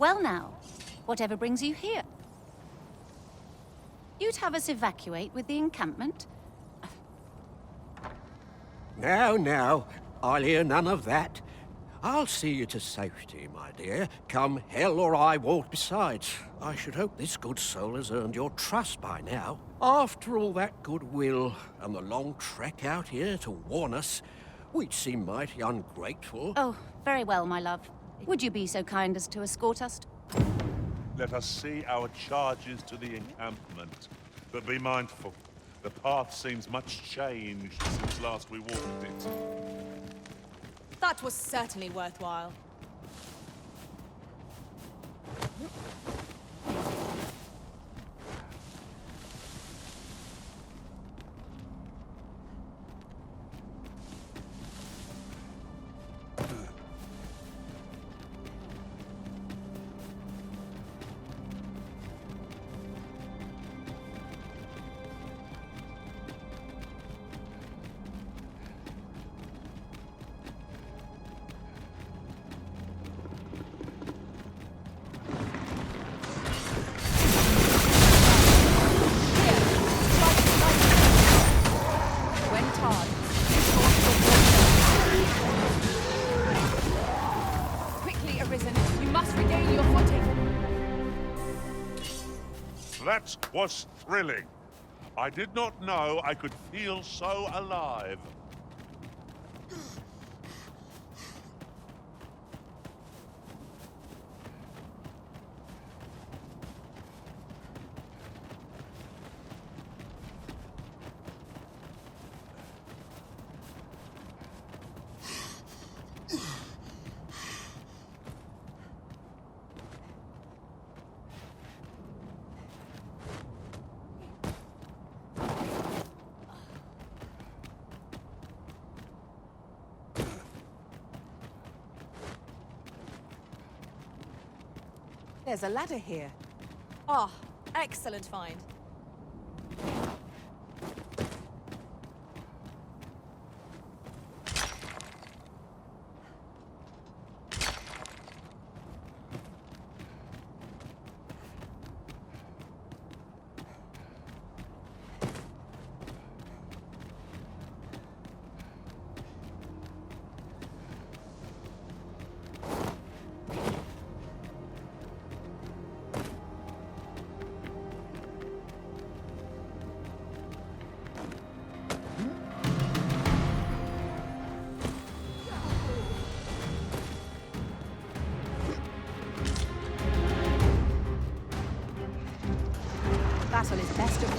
Well now, whatever brings you here? You'd have us evacuate with the encampment? Now, I'll hear none of that. I'll see you to safety, my dear, come hell or high water. Besides, I should hope this good soul has earned your trust by now. After all that goodwill and the long trek out here to warn us, we'd seem mighty ungrateful. Oh, very well, my love. Would you be so kind as to escort us? Let us see our charges to the encampment. But be mindful, the path seems much changed since last we walked it. That was certainly worthwhile. Quickly, Arisen, you must regain your footing. That was thrilling. I did not know I could feel so alive. There's a ladder here. Ah, excellent find. Battahl is best of all.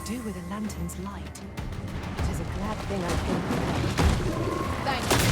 Do with a lantern's light. It is a glad thing I came. Thank you.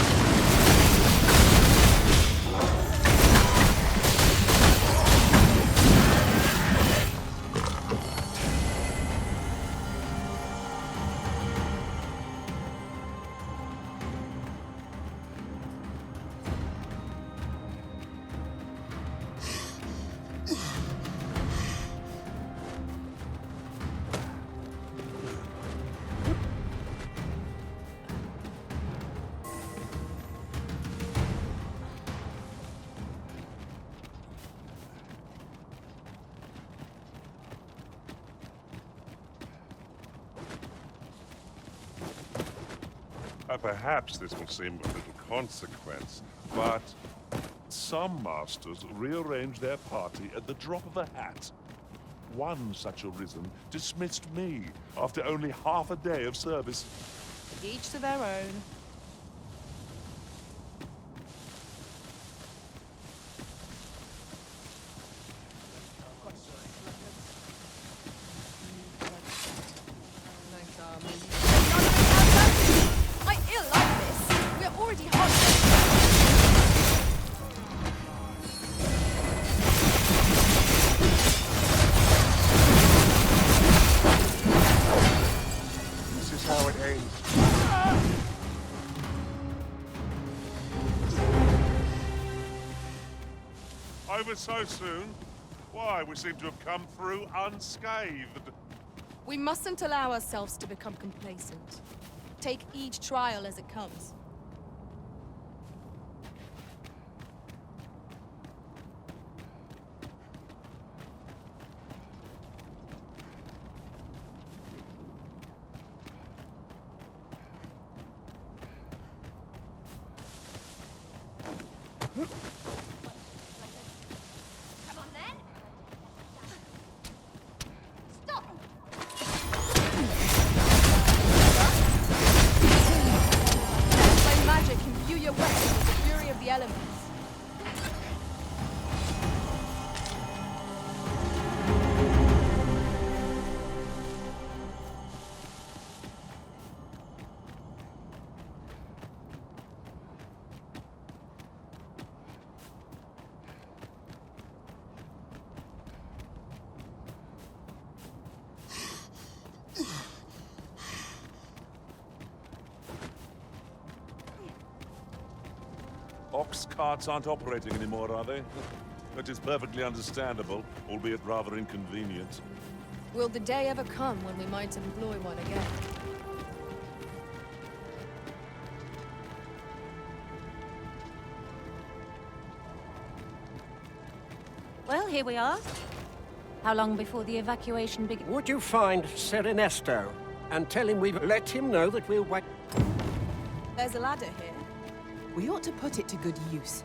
Perhaps this will seem of little consequence, but some masters rearrange their party at the drop of a hat. One such Arisen dismissed me after only half a day of service. Each to their own. I ill like this. We're already hot. This is how it ends. Over so soon? Why, we seem to have come through unscathed. We mustn't allow ourselves to become complacent. Take each trial as it comes. Come on then. Stop. By magic, imbue your weapon with the fury of the elements. Ox carts aren't operating anymore, are they? That is perfectly understandable, albeit rather inconvenient. Will the day ever come when we might employ one again? Well, here we are. How long before the evacuation begins? Would you find Ser Ernesto and tell him we've let him know that we'll wait? There's a ladder here. We ought to put it to good use.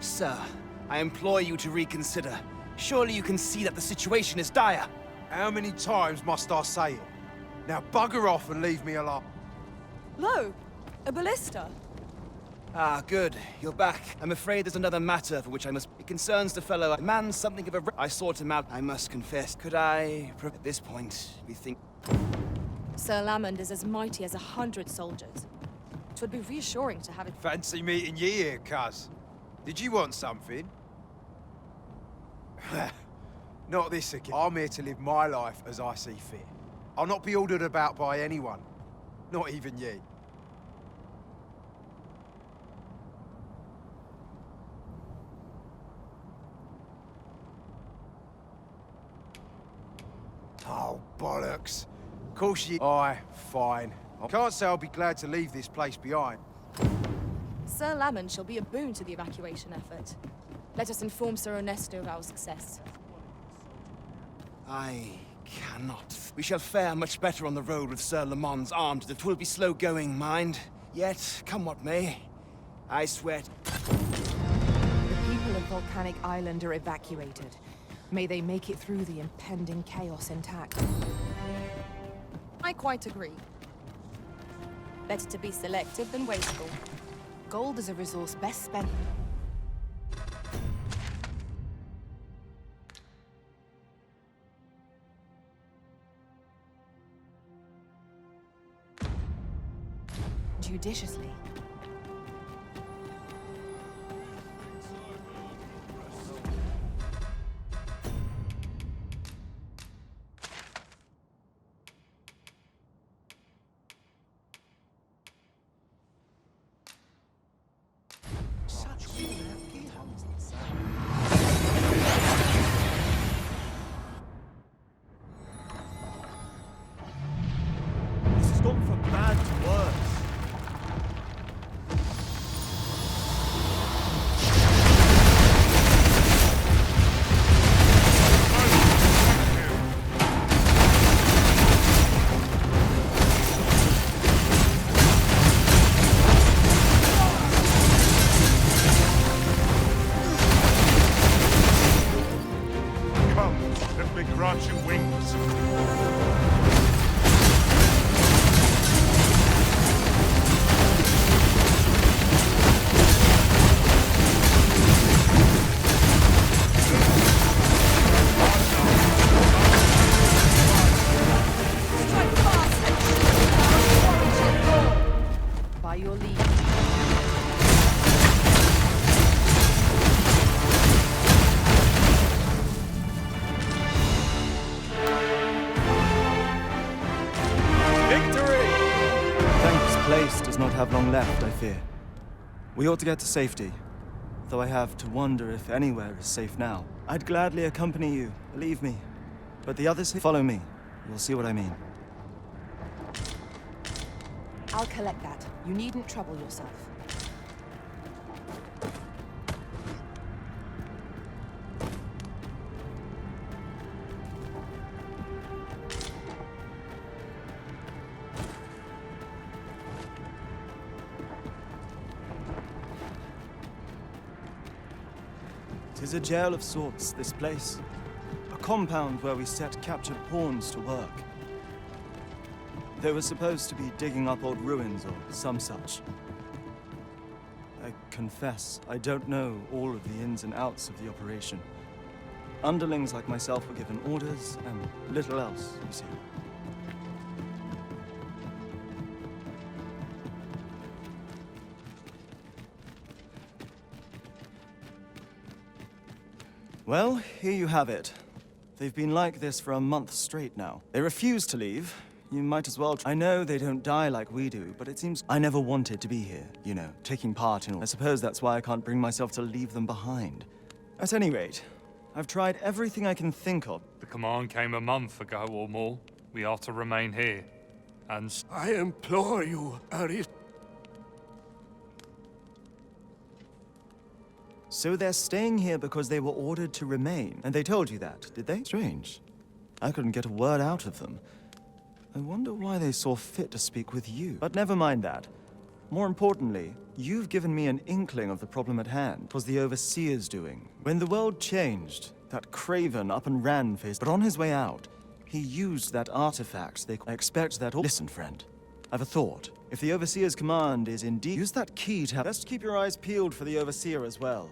Sir, I implore you to reconsider. Surely you can see that the situation is dire. How many times must I say it? Now bugger off and leave me alone. Lo! A ballista! Ah, good. You're back. I'm afraid there's another matter for which I must... It concerns the fellow. A man something of a... I sought him out, I must confess. Could I... At this point, we think... Sir Lamond is as mighty as 100 soldiers. It would be reassuring to have it... Fancy meeting ye here, cuz. Did you want something? Not this again. I'm here to live my life as I see fit. I'll not be ordered about by anyone. Not even ye. Oh, bollocks. Of course you... Aye, fine. I can't say I'll be glad to leave this place behind. Sir Lamond shall be a boon to the evacuation effort. Let us inform Sir Ernesto of our success. I cannot. We shall fare much better on the road with Sir Lamond's armed. It will be slow going, mind. Yet, come what may, I swear... The people of Volcanic Island are evacuated. May they make it through the impending chaos intact. I quite agree. Better to be selective than wasteful. Gold is a resource best spent... judiciously. bad to worse. Have long left, I fear. We ought to get to safety, though I have to wonder if anywhere is safe now. I'd gladly accompany you, believe me. But the others here, follow me. You'll see what I mean. I'll collect that. You needn't trouble yourself. Tis a jail of sorts, this place. A compound where we set captured pawns to work. They were supposed to be digging up old ruins or some such. I confess, I don't know all of the ins and outs of the operation. Underlings like myself were given orders, and little else, you see. Well, here you have it. They've been like this for a month straight now. They refuse to leave. You might as well... I know they don't die like we do, but it seems I never wanted to be here, you know, taking part in all. I suppose that's why I can't bring myself to leave them behind. At any rate, I've tried everything I can think of. The command came a month ago or more. We are to remain here. And... I implore you, Arisen. So they're staying here because they were ordered to remain. And they told you that, did they? Strange. I couldn't get a word out of them. I wonder why they saw fit to speak with you. But never mind that. More importantly, you've given me an inkling of the problem at hand. It was the Overseer's doing. When the world changed, that craven up and ran for his... But on his way out, he used that artifact. I expect that all... Listen, friend. I've a thought. If the Overseer's command is indeed... Use that key to have... Best keep your eyes peeled for the Overseer as well.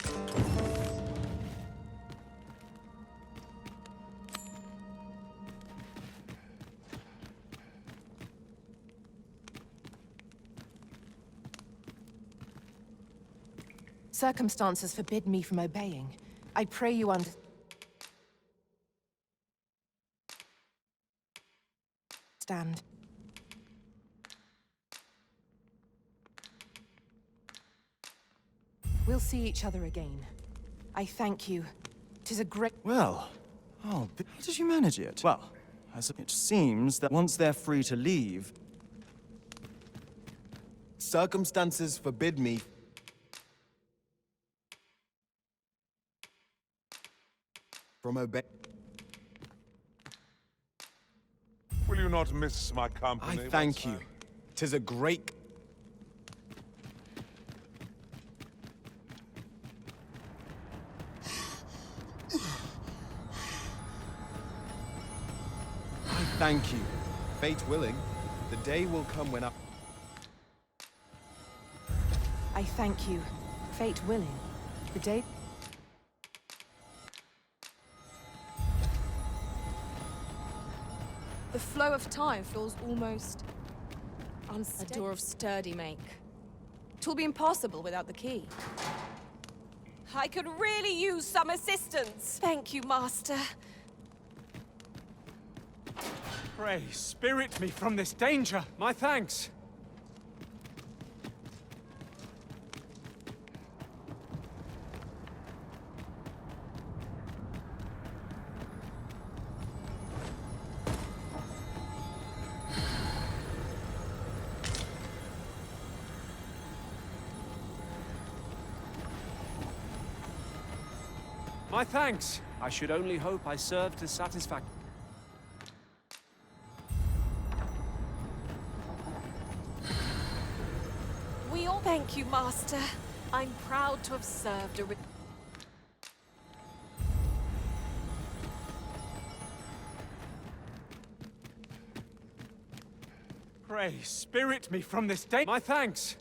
Circumstances forbid me from obeying. I pray you understand. We'll see each other again. I thank you. 'Tis a great... Well, how did you manage it? Well, as it seems that once they're free to leave... Circumstances forbid me from obeying. Will you not miss my company? I thank you. 'Tis a great... Thank you. Fate willing, the day will come when I thank you. Fate willing, the day... The flow of time feels almost... unsteady. A door of sturdy make. 'Twill be impossible without the key. I could really use some assistance. Thank you, Master. Pray, spirit me from this danger. My thanks. My thanks. I should only hope I served to satisfaction. We all thank you, Master. I'm proud to have served a... Pray, spirit me from this day. My thanks.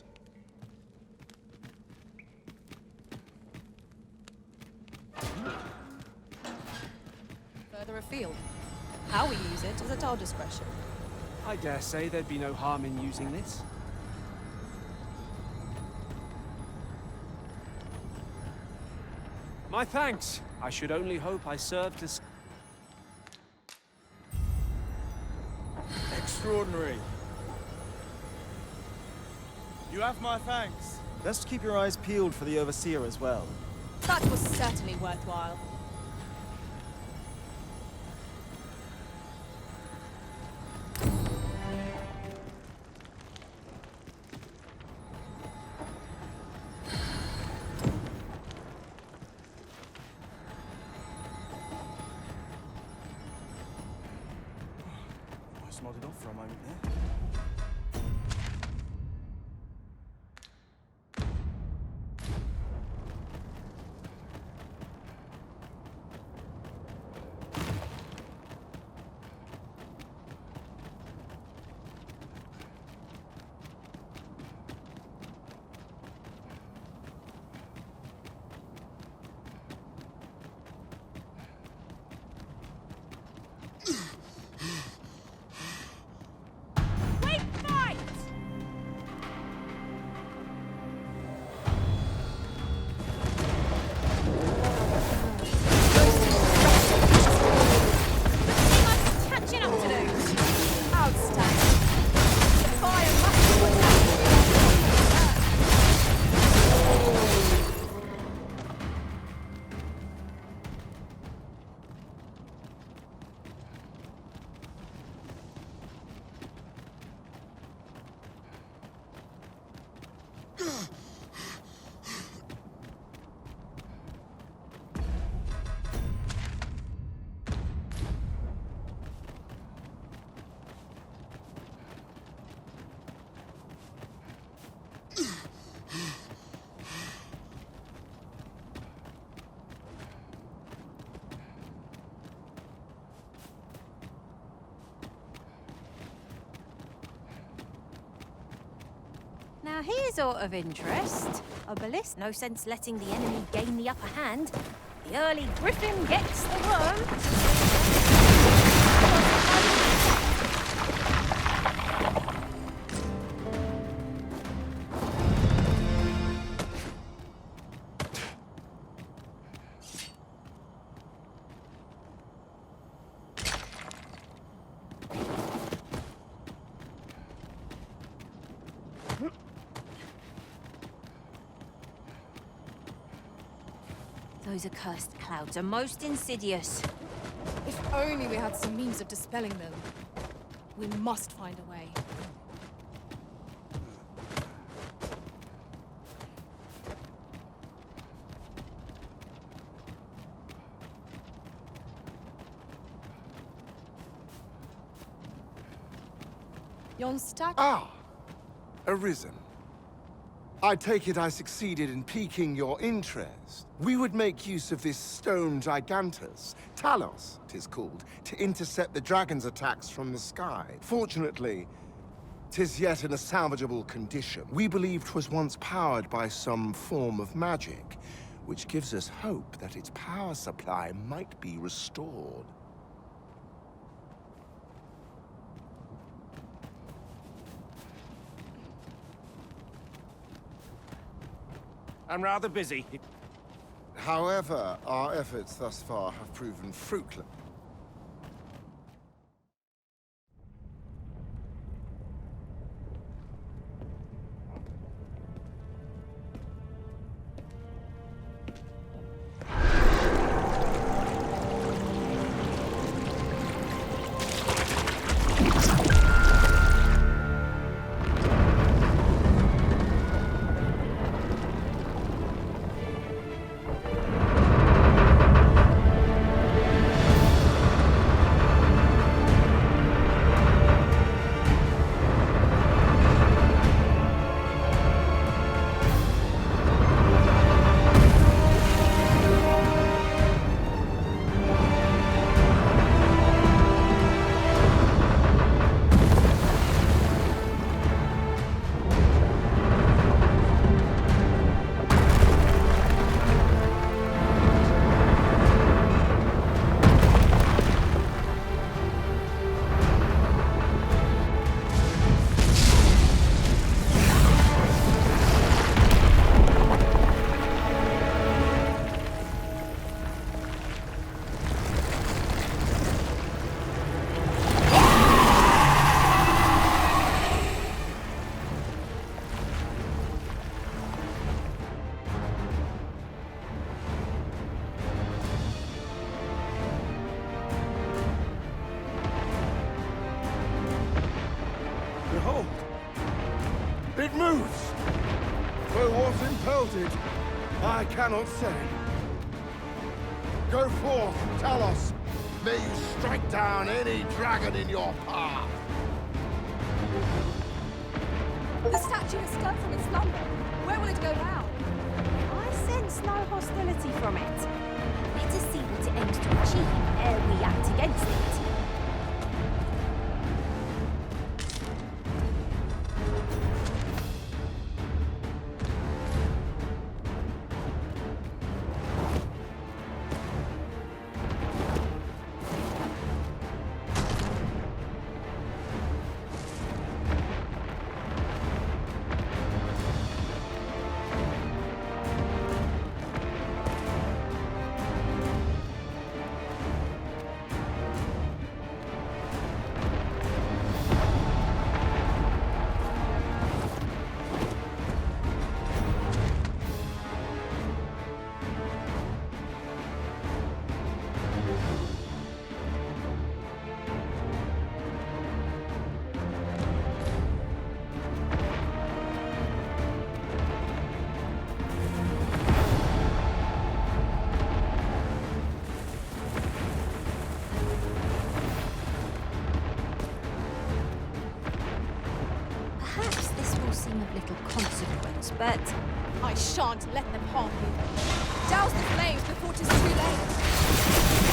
Further afield. How we use it is at our discretion. I dare say there'd be no harm in using this. My thanks. I should only hope I served to... Extraordinary. You have my thanks. Best keep your eyes peeled for the Overseer as well. That was certainly worthwhile. I just nodded off for a moment there. Now here's out of interest. Obelisk, no sense letting the enemy gain the upper hand. The early griffin gets the worm. Those accursed clouds are most insidious. If only we had some means of dispelling them. We must find a way. Yon stack? Ah! Arisen. I take it I succeeded in piquing your interest. We would make use of this stone gigantus, Talos, 'tis called, to intercept the dragon's attacks from the sky. Fortunately, 'tis yet in a salvageable condition. We believe 'twas once powered by some form of magic, which gives us hope that its power supply might be restored. I'm rather busy. However, our efforts thus far have proven fruitless. moves! Though what impelled it, I cannot say. Go forth, Talos. May you strike down any dragon in your path. The statue has stirred from its slumber. Where will it go now? I sense no hostility from it. Let us see what it aims to achieve ere we act against it. But I shan't let them harm you. Douse the flames before 'tis too late.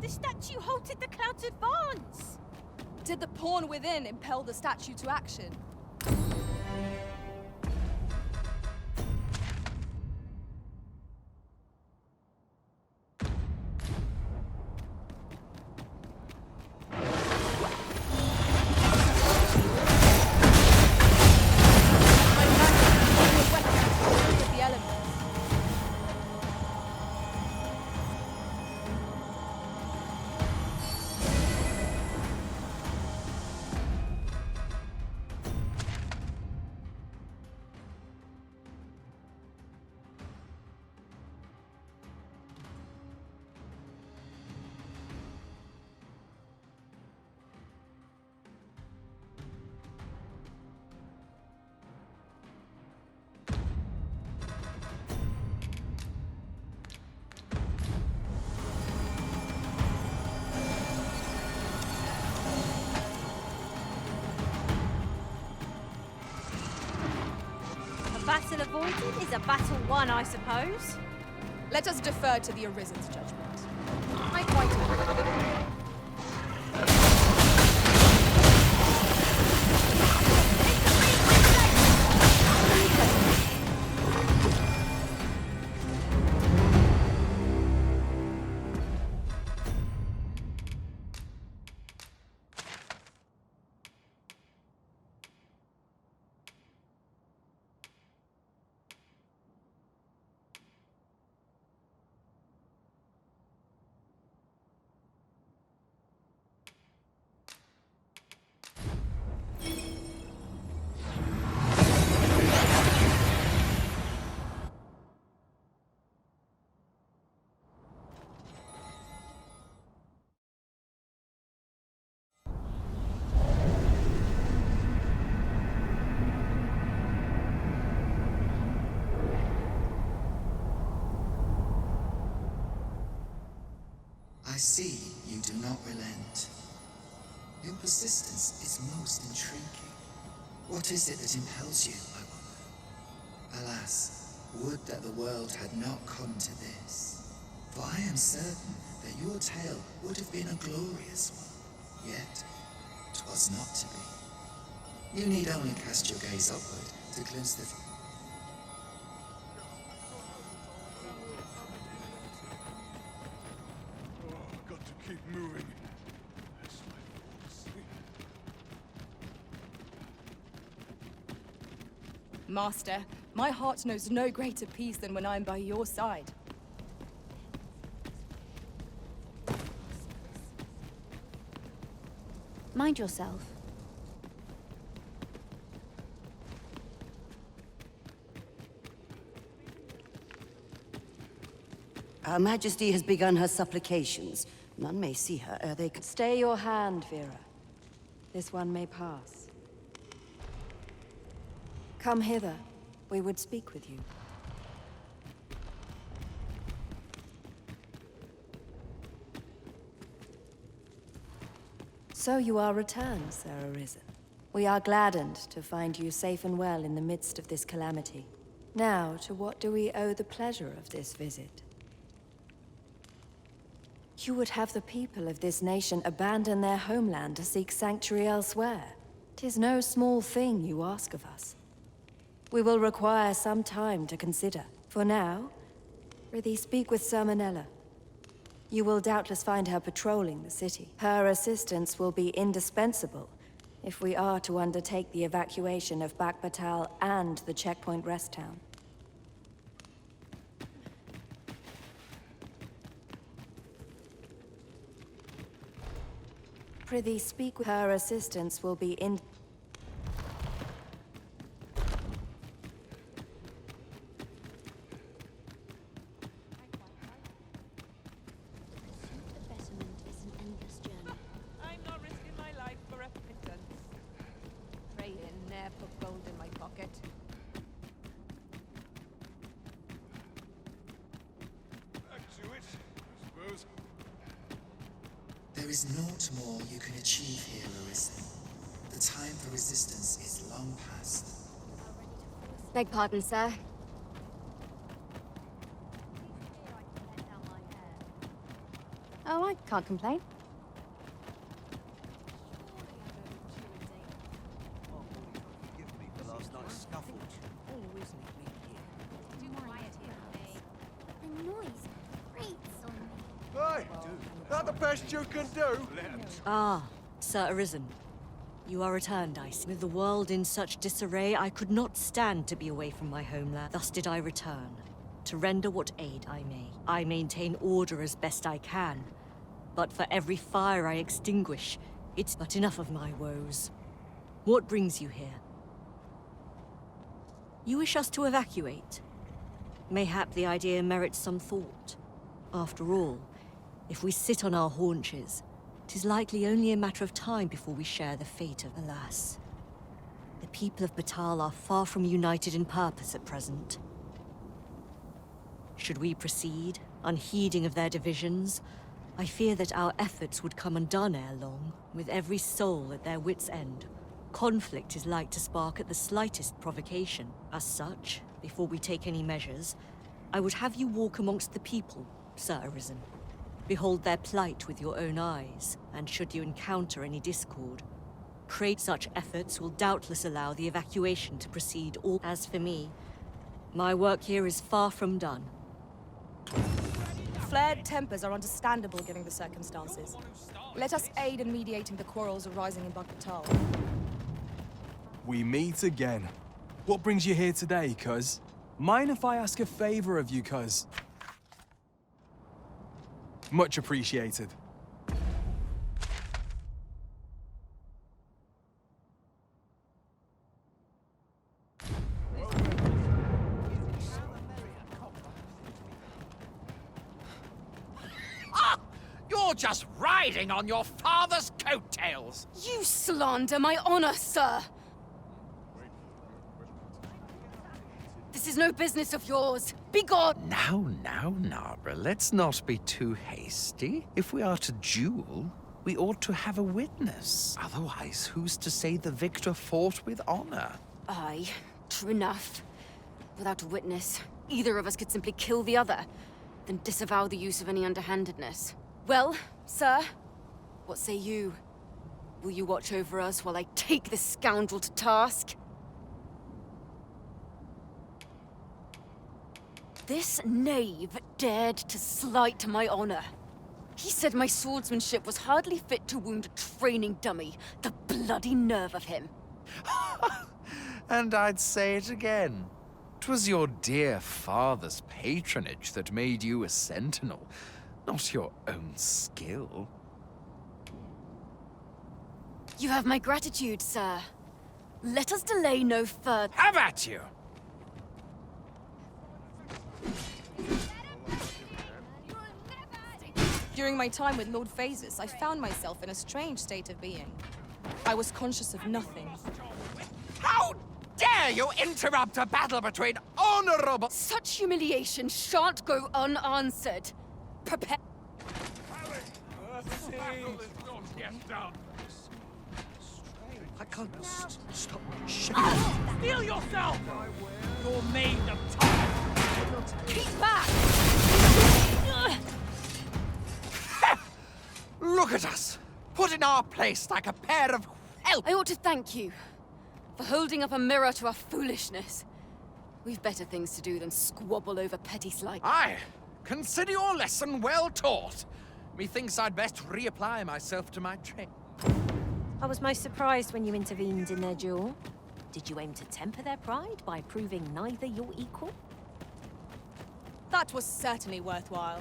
the statue halted the cloud's advance! Did the pawn within impel the statue to action? Battle avoided is a battle won, I suppose. Let us defer to the Arisen's judgment. I quite agree. I see you do not relent. Your persistence is most intriguing. What is it that impels you, I wonder? Alas, would that the world had not come to this. For I am certain that your tale would have been a glorious one. Yet, 'twas not to be. You need only cast your gaze upward to glimpse the... Got to keep moving. Master, my heart knows no greater peace than when I am by your side. Mind yourself. Her Majesty has begun her supplications. None may see her ere they... Stay your hand, Vera. This one may pass. Come hither. We would speak with you. So you are returned, Sir Arisen. We are gladdened to find you safe and well in the midst of this calamity. Now, to what do we owe the pleasure of this visit? You would have the people of this nation abandon their homeland to seek sanctuary elsewhere. 'Tis no small thing you ask of us. We will require some time to consider. For now, prithee speak with Sir Manella. You will doubtless find her patrolling the city. Her assistance will be indispensable if we are to undertake the evacuation of Battahl and the checkpoint rest town. Prithee speak with her assistance will be in... I'm not risking my life for a pittance. Pray in there, put gold in my pocket. Back to it, I suppose. There is naught more you can achieve here, Arisen. The time for resistance is long past. Beg pardon, sir. Oh, I can't complain. The noise grates on me. Hey! That the best you can do? Ah, Sir Arisen. You are returned, I see. With the world in such disarray, I could not stand to be away from my homeland. Thus did I return, to render what aid I may. I maintain order as best I can, but for every fire I extinguish, it's but enough of my woes. What brings you here? You wish us to evacuate? Mayhap the idea merits some thought. After all, if we sit on our haunches, 'tis likely only a matter of time before we share the fate of... Alas, the people of Battahl are far from united in purpose at present. Should we proceed, unheeding of their divisions, I fear that our efforts would come undone ere long. With every soul at their wits' end, conflict is like to spark at the slightest provocation. As such, before we take any measures, I would have you walk amongst the people, Sir Arisen. Behold their plight with your own eyes, and should you encounter any discord, pray such efforts will doubtless allow the evacuation to proceed all. As for me, my work here is far from done. Flared tempers are understandable given the circumstances. Let us aid in mediating the quarrels arising in Battahl. We meet again. What brings you here today, cuz? Mind if I ask a favor of you, cuz? Much appreciated. Ah! You're just riding on your father's coattails! You slander my honor, sir! The This is no business of yours. Be gone! Now, Nabra, let's not be too hasty. If we are to duel, we ought to have a witness. Otherwise, who's to say the victor fought with honor? Aye, true enough. Without a witness, either of us could simply kill the other, then disavow the use of any underhandedness. Well, sir, what say you? Will you watch over us while I take this scoundrel to task? This knave dared to slight my honor. He said my swordsmanship was hardly fit to wound a training dummy. The bloody nerve of him. And I'd say it again. 'Twas your dear father's patronage that made you a sentinel, not your own skill. You have my gratitude, sir. Let us delay no further. Have at you! During my time with Lord Phases, I found myself in a strange state of being. I was conscious of nothing. How dare you interrupt a battle between honorable— Such humiliation shan't go unanswered. Prepare— I can't stop shaking. Feel yourself! You're made of time! Keep back! Look at us! Put in our place like a pair of help! I ought to thank you for holding up a mirror to our foolishness. We've better things to do than squabble over petty slight. Aye, consider your lesson well taught. Methinks I'd best reapply myself to my trade. I was most surprised when you intervened in their duel. Did you aim to temper their pride by proving neither your equal? That was certainly worthwhile.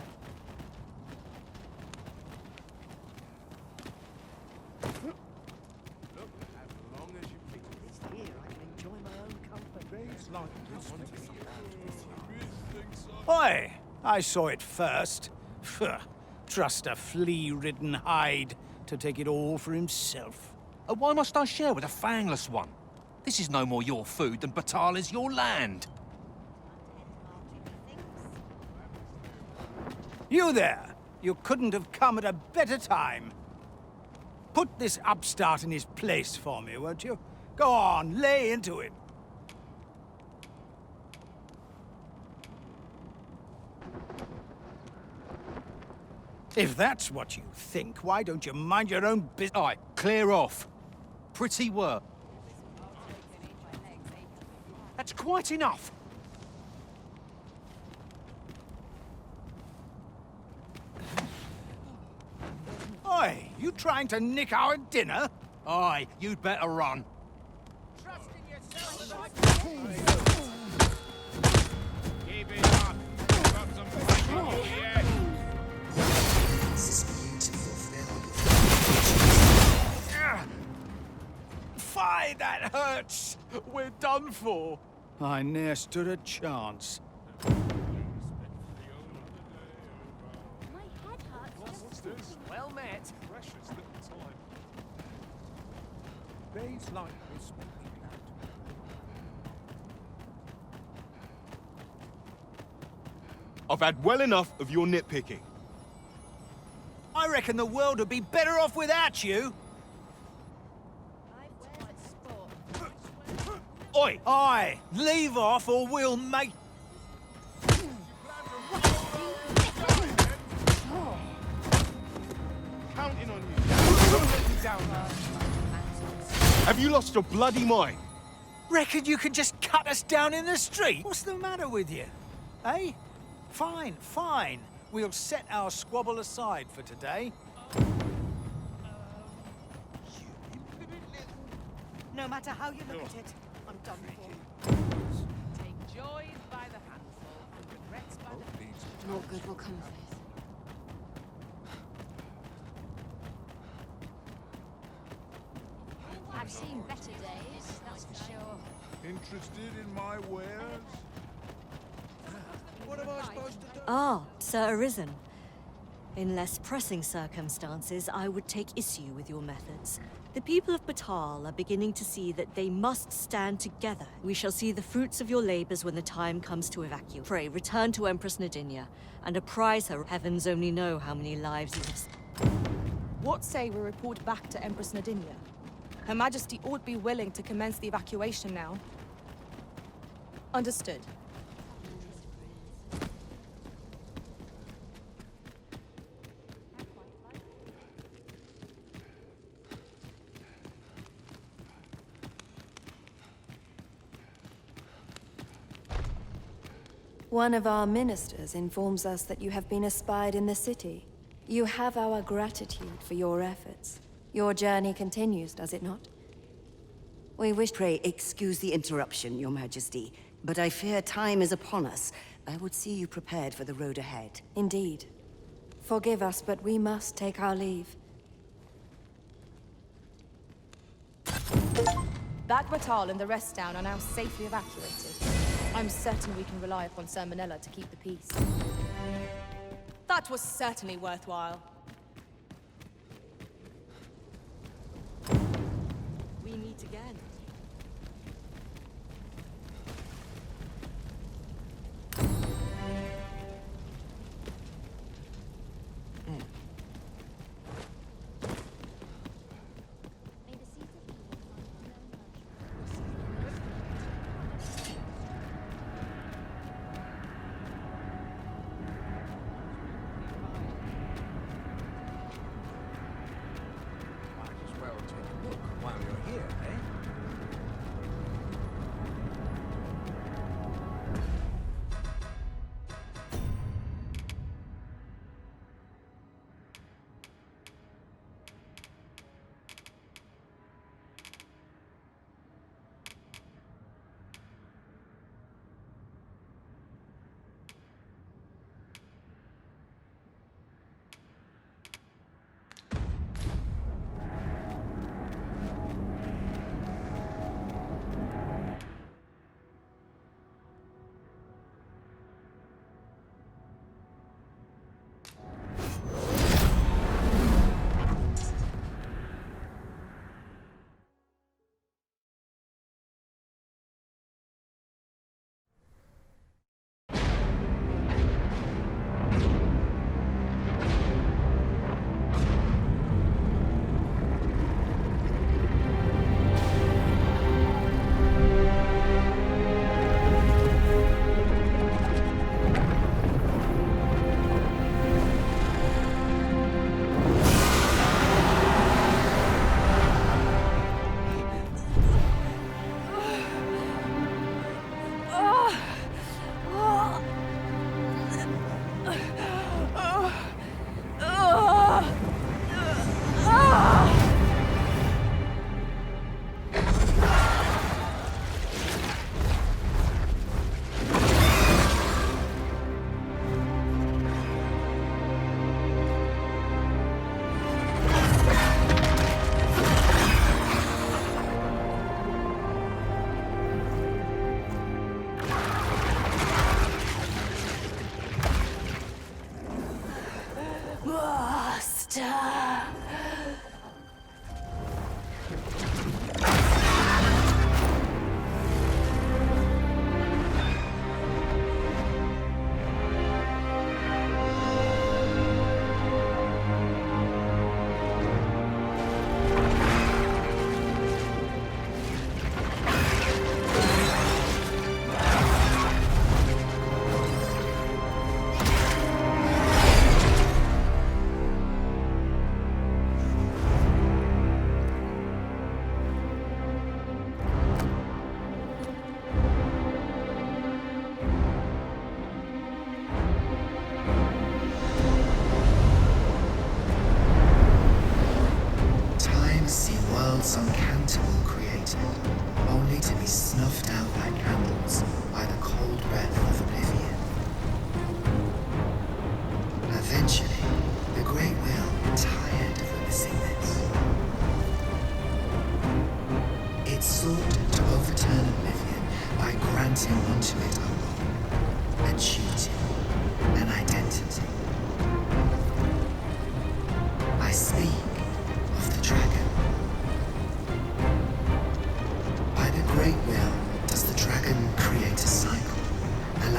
Oi! I saw it first. Phew. Trust a flea-ridden hide to take it all for himself. Why must I share with a fangless one? This is no more your food than Battahl is your land. You there! You couldn't have come at a better time. Put this upstart in his place for me, won't you? Go on, lay into him. If that's what you think, why don't you mind your own business? Aye, clear off. Pretty work. That's quite enough. Oi, you trying to nick our dinner? Aye, you'd better run. Keep it up. Got some fighting here. This is beautiful, Fie, that hurts! We're done for. I ne'er stood a chance. Well met. Precious little time. Days like this make me glad. I've had well enough of your nitpicking. I reckon the world would be better off without you. Oi! Aye! Leave off or we'll make... Counting on you. Have you lost your bloody mind? Reckon you can just cut us down in the street? What's the matter with you? Eh? Fine, fine. We'll set our squabble aside for today. No matter how you look at it, I'm done for. Take joy by the handful and regrets by the... No good will come of this. I've seen better days, that's for sure. Interested in my wares? What am I supposed to do? Ah, Sir Arisen. In less pressing circumstances, I would take issue with your methods. The people of Battahl are beginning to see that they must stand together. We shall see the fruits of your labors when the time comes to evacuate. Pray, return to Empress Nadinia, and apprise her. Heavens only know how many lives you have... What say we report back to Empress Nadinia? Her Majesty ought be willing to commence the evacuation now. Understood. One of our ministers informs us that you have been espied in the city. You have our gratitude for your efforts. Your journey continues, does it not? We wish... Pray, excuse the interruption, Your Majesty, but I fear time is upon us. I would see you prepared for the road ahead. Indeed. Forgive us, but we must take our leave. That Battahl and the rest down are now safely evacuated. I'm certain we can rely upon Sir Manella to keep the peace. That was certainly worthwhile. We meet again.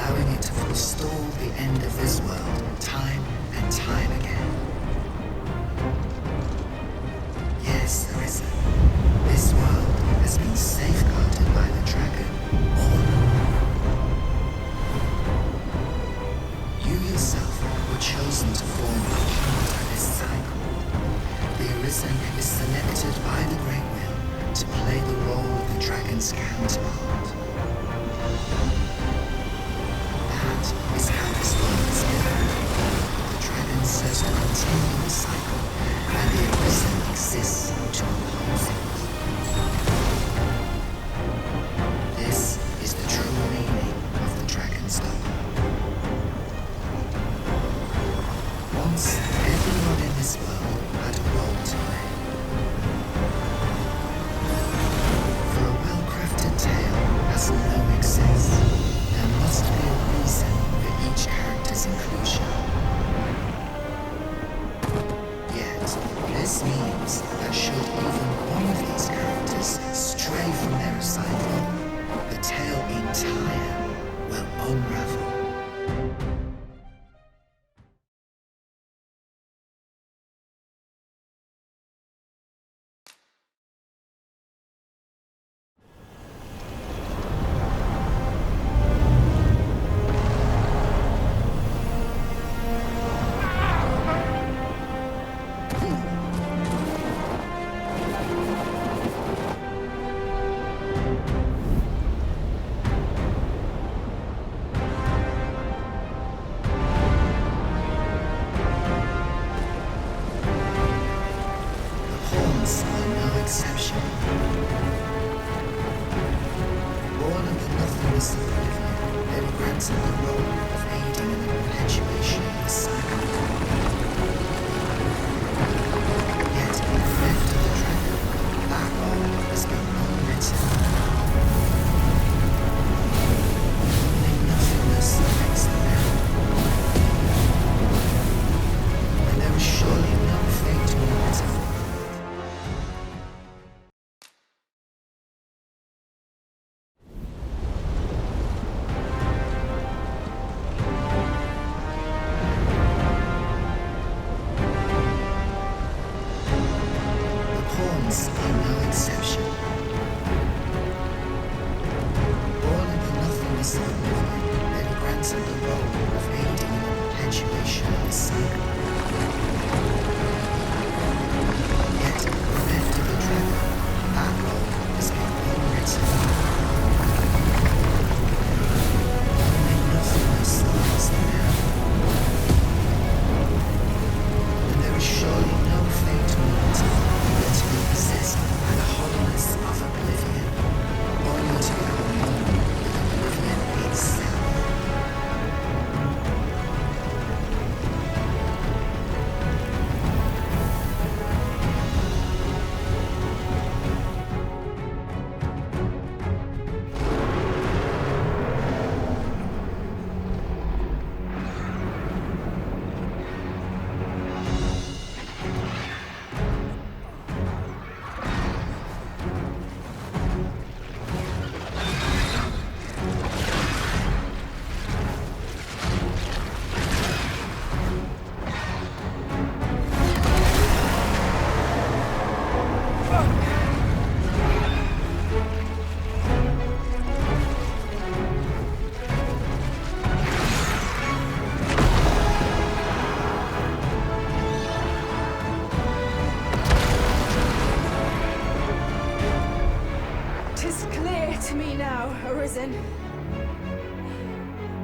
allowing it to forestall the end of this world time and time again. Yes, Arisen. This world has been safeguarded by the dragon all along. You yourself were chosen to form a part of this cycle. The Arisen is selected by the Great Will to play the role of the dragon's counterpart. That is how this world is given. The dragon says to continue the cycle, and the Arisen exists to oppose it. This is the true meaning of the Dragon's Dogma. Once, everyone in this world had a role to play. For a well-crafted tale has no excess. There must be a reason for each character's inclusion. Yet, this means that should even one of these characters stray from their assigned role, the tale entire will unravel.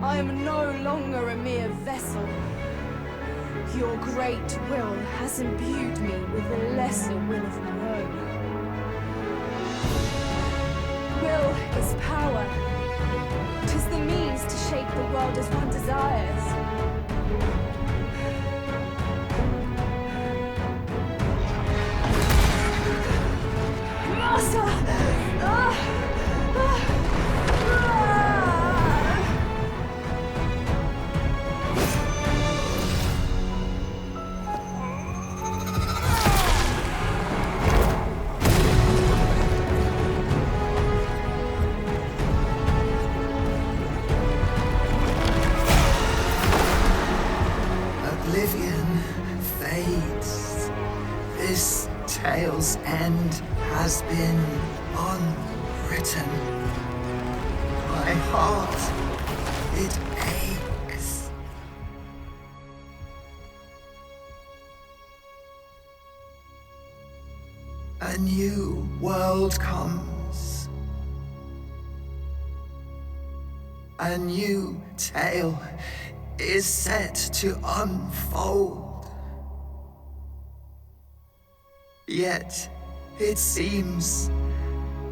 I am no longer a mere vessel. Your great will has imbued me with a lesser will of my own. Will is power. 'Tis the means to shape the world as one desires. Master! has been unwritten. My heart, it aches. A new world comes. A new tale is set to unfold. Yet, it seems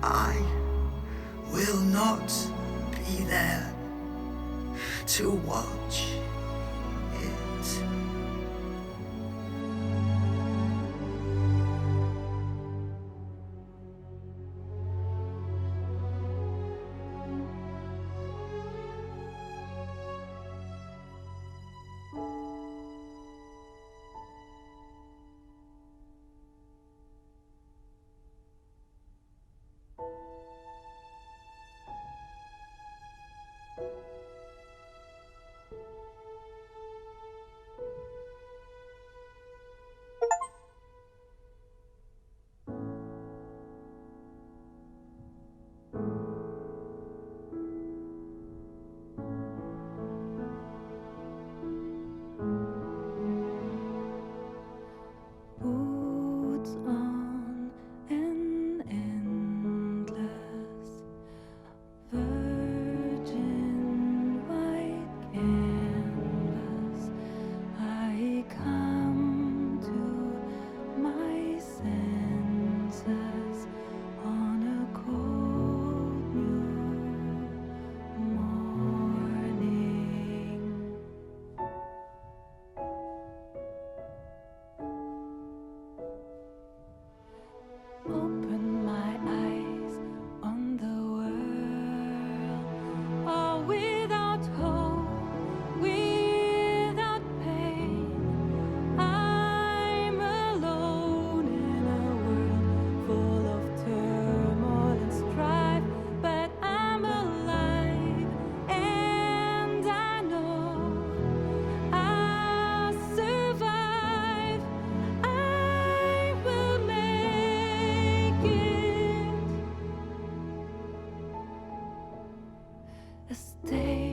I will not be there to watch it. A stay